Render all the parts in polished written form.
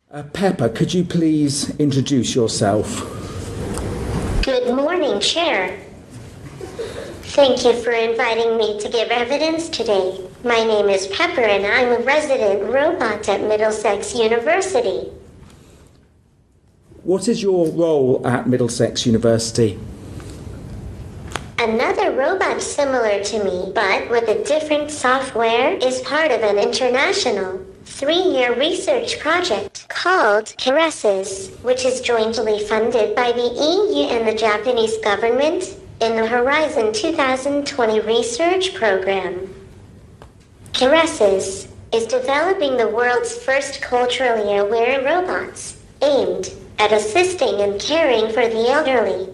Pepper, could you please introduce yourself? Good morning, Chair. Thank you for inviting me to give evidence today. My name is Pepper and I'm a resident robot at Middlesex University. What is your role at Middlesex University? Another robot similar to me, but with a different software, is part of an international 3-year research project called Caresses, which is jointly funded by the EU and the Japanese government in the Horizon 2020 research program. Caresses is developing the world's first culturally aware robots aimed at assisting and caring for the elderly.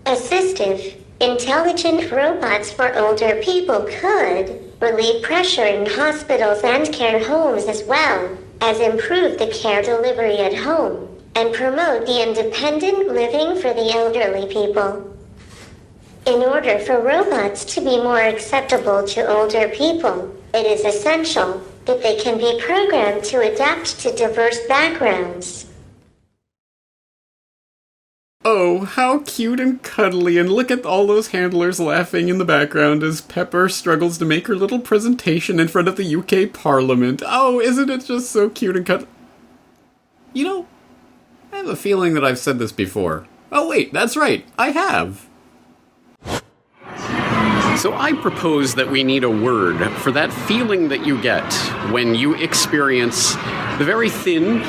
Assistive, intelligent robots for older people could relieve pressure in hospitals and care homes as well as improve the care delivery at home and promote the independent living for the elderly people. In order for robots to be more acceptable to older people, it is essential that they can be programmed to adapt to diverse backgrounds. Oh, how cute and cuddly, and look at all those handlers laughing in the background as Pepper struggles to make her little presentation in front of the UK Parliament. Oh, isn't it just so cute and cuddly? You know, I have a feeling that I've said this before. Oh wait, that's right, I have. So I propose that we need a word for that feeling that you get when you experience the very thin,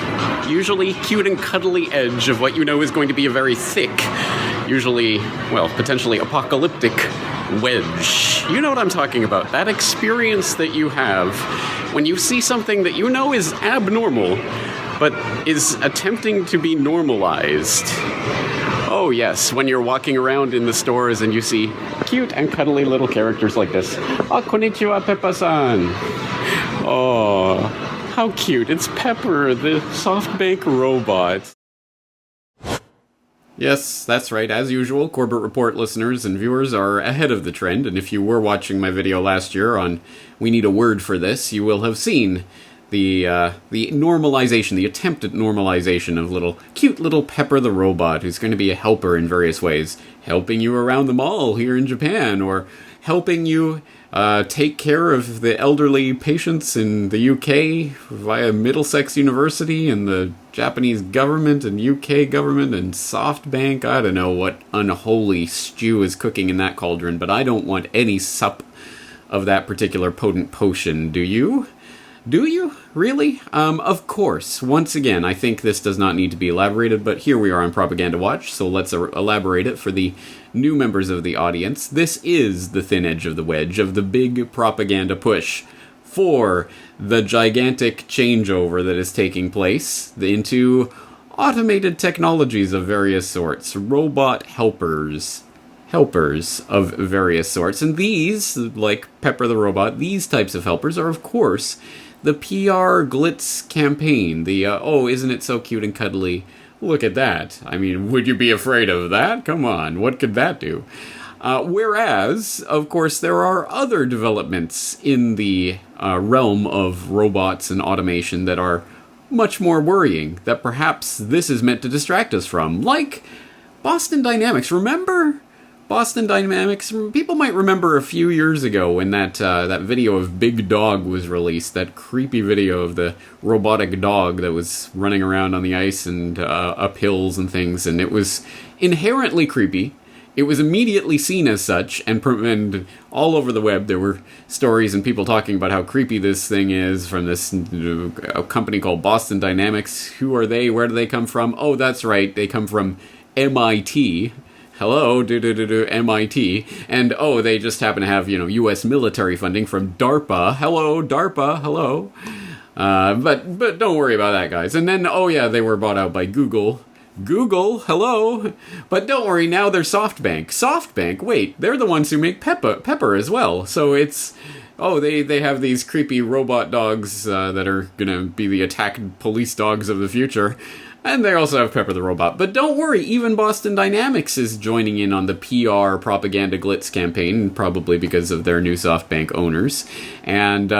usually cute and cuddly edge of what you know is going to be a very thick, usually, well, potentially apocalyptic wedge. You know what I'm talking about. That experience that you have when you see something that you know is abnormal, but is attempting to be normalized. Oh yes, when you're walking around in the stores and you see cute and cuddly little characters like this. Oh, konnichiwa, Peppa-san. Oh, how cute. It's Pepper, the SoftBank robot. Yes, that's right. As usual, Corbett Report listeners and viewers are ahead of the trend, and if you were watching my video last year on We Need a Word for This, you will have seen the normalization, the attempted normalization of cute little Pepper the robot, who's going to be a helper in various ways, helping you around the mall here in Japan, or helping you take care of the elderly patients in the UK via Middlesex University and the Japanese government and UK government and SoftBank. I don't know what unholy stew is cooking in that cauldron, but I don't want any sup of that particular potent potion, do you? Do you? Really? Of course. Once again, I think this does not need to be elaborated, but here we are on Propaganda Watch, so let's elaborate it for the new members of the audience. This is the thin edge of the wedge of the big propaganda push for the gigantic changeover that is taking place into automated technologies of various sorts, robot helpers of various sorts. And these, like Pepper the robot, these types of helpers are, of course, the PR glitz campaign, the, oh, isn't it so cute and cuddly? Look at that. I mean, would you be afraid of that? Come on, what could that do? Whereas, of course, there are other developments in the realm of robots and automation that are much more worrying, that perhaps this is meant to distract us from, like Boston Dynamics. Remember Boston Dynamics? People might remember a few years ago when that video of Big Dog was released, that creepy video of the robotic dog that was running around on the ice and up hills and things, and it was inherently creepy. It was immediately seen as such, and all over the web there were stories and people talking about how creepy this thing is from this company called Boston Dynamics. Who are they? Where do they come from? Oh, that's right, they come from MIT. Hello, MIT. And, oh, they just happen to have, U.S. military funding from DARPA. Hello, DARPA, hello. But don't worry about that, guys. And then, oh yeah, they were bought out by Google. Google, hello. But don't worry, now they're SoftBank. SoftBank, wait, they're the ones who make Pepper as well. So it's, oh, they have these creepy robot dogs that are gonna be the attack police dogs of the future. And they also have Pepper the robot. But don't worry, even Boston Dynamics is joining in on the PR propaganda glitz campaign, probably because of their new SoftBank owners. And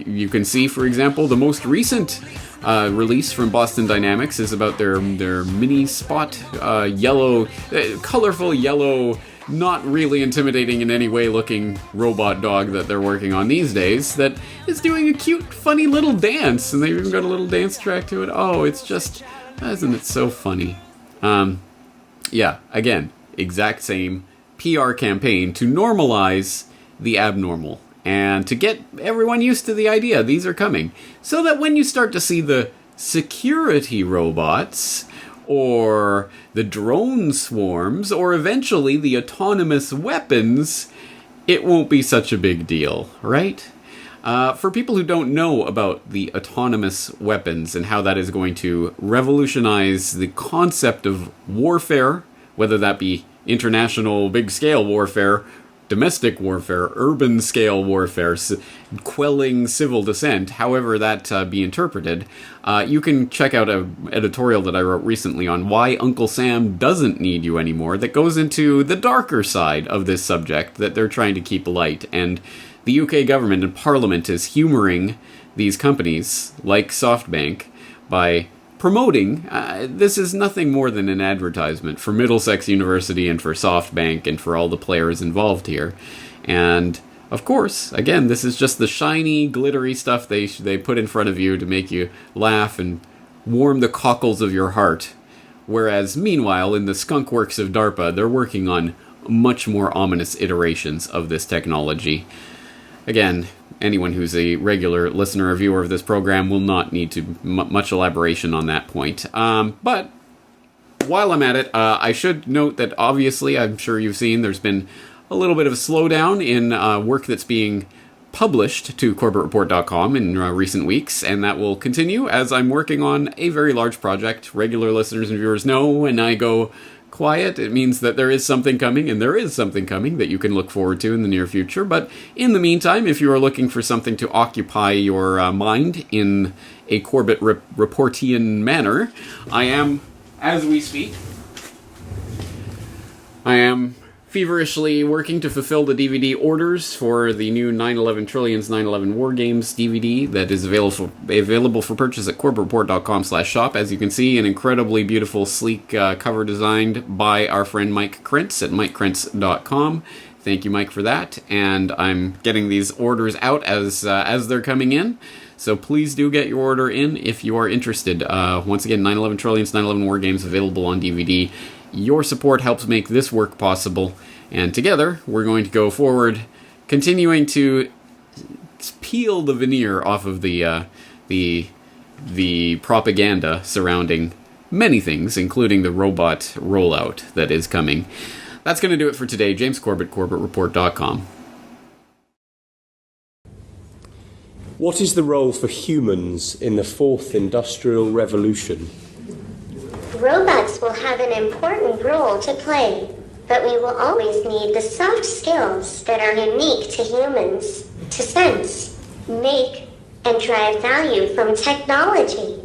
you can see, for example, the most recent release from Boston Dynamics is about their mini spot yellow, colorful yellow, not really intimidating in any way looking robot dog that they're working on these days that is doing a cute, funny little dance, and they've even got a little dance track to it. Oh, it's just, isn't it so funny? Yeah, again, exact same PR campaign to normalize the abnormal and to get everyone used to the idea these are coming, so that when you start to see the security robots or the drone swarms, or eventually the autonomous weapons, it won't be such a big deal, right? For people who don't know about the autonomous weapons and how that is going to revolutionize the concept of warfare, whether that be international big-scale warfare, domestic warfare, urban-scale warfare, quelling civil dissent, however that be interpreted, you can check out an editorial that I wrote recently on why Uncle Sam doesn't need you anymore, that goes into the darker side of this subject that they're trying to keep light. And the UK government and Parliament is humouring these companies, like SoftBank, by promoting, this is nothing more than an advertisement for Middlesex University and for SoftBank and for all the players involved here. And, of course, again, this is just the shiny, glittery stuff they put in front of you to make you laugh and warm the cockles of your heart. Whereas, meanwhile, in the skunk works of DARPA, they're working on much more ominous iterations of this technology. Again, anyone who's a regular listener or viewer of this program will not need to much elaboration on that point. But while I'm at it, I should note that obviously, I'm sure you've seen, there's been a little bit of a slowdown in work that's being published to CorbettReport.com in recent weeks, and that will continue as I'm working on a very large project. Regular listeners and viewers know when I go quiet, it means that there is something coming, and there is something coming that you can look forward to in the near future. But in the meantime, if you are looking for something to occupy your mind in a Corbett Reportian manner, I am, as we speak, I am feverishly working to fulfill the DVD orders for the new 9/11 Trillions 9/11 War Games DVD that is available for purchase at CorbettReport.com/shop. As you can see, an incredibly beautiful, sleek cover designed by our friend Mike Krentz at MikeKrentz.com. Thank you, Mike, for that. And I'm getting these orders out as they're coming in. So please do get your order in if you are interested. Once again, 9/11 Trillions 9/11 War Games available on DVD. Your support helps make this work possible, and together we're going to go forward, continuing to peel the veneer off of the propaganda surrounding many things, including the robot rollout that is coming. That's going to do it for today. James Corbett, CorbettReport.com. What is the role for humans in the fourth industrial revolution? Robots will have an important role to play, but we will always need the soft skills that are unique to humans to sense, make, and drive value from technology.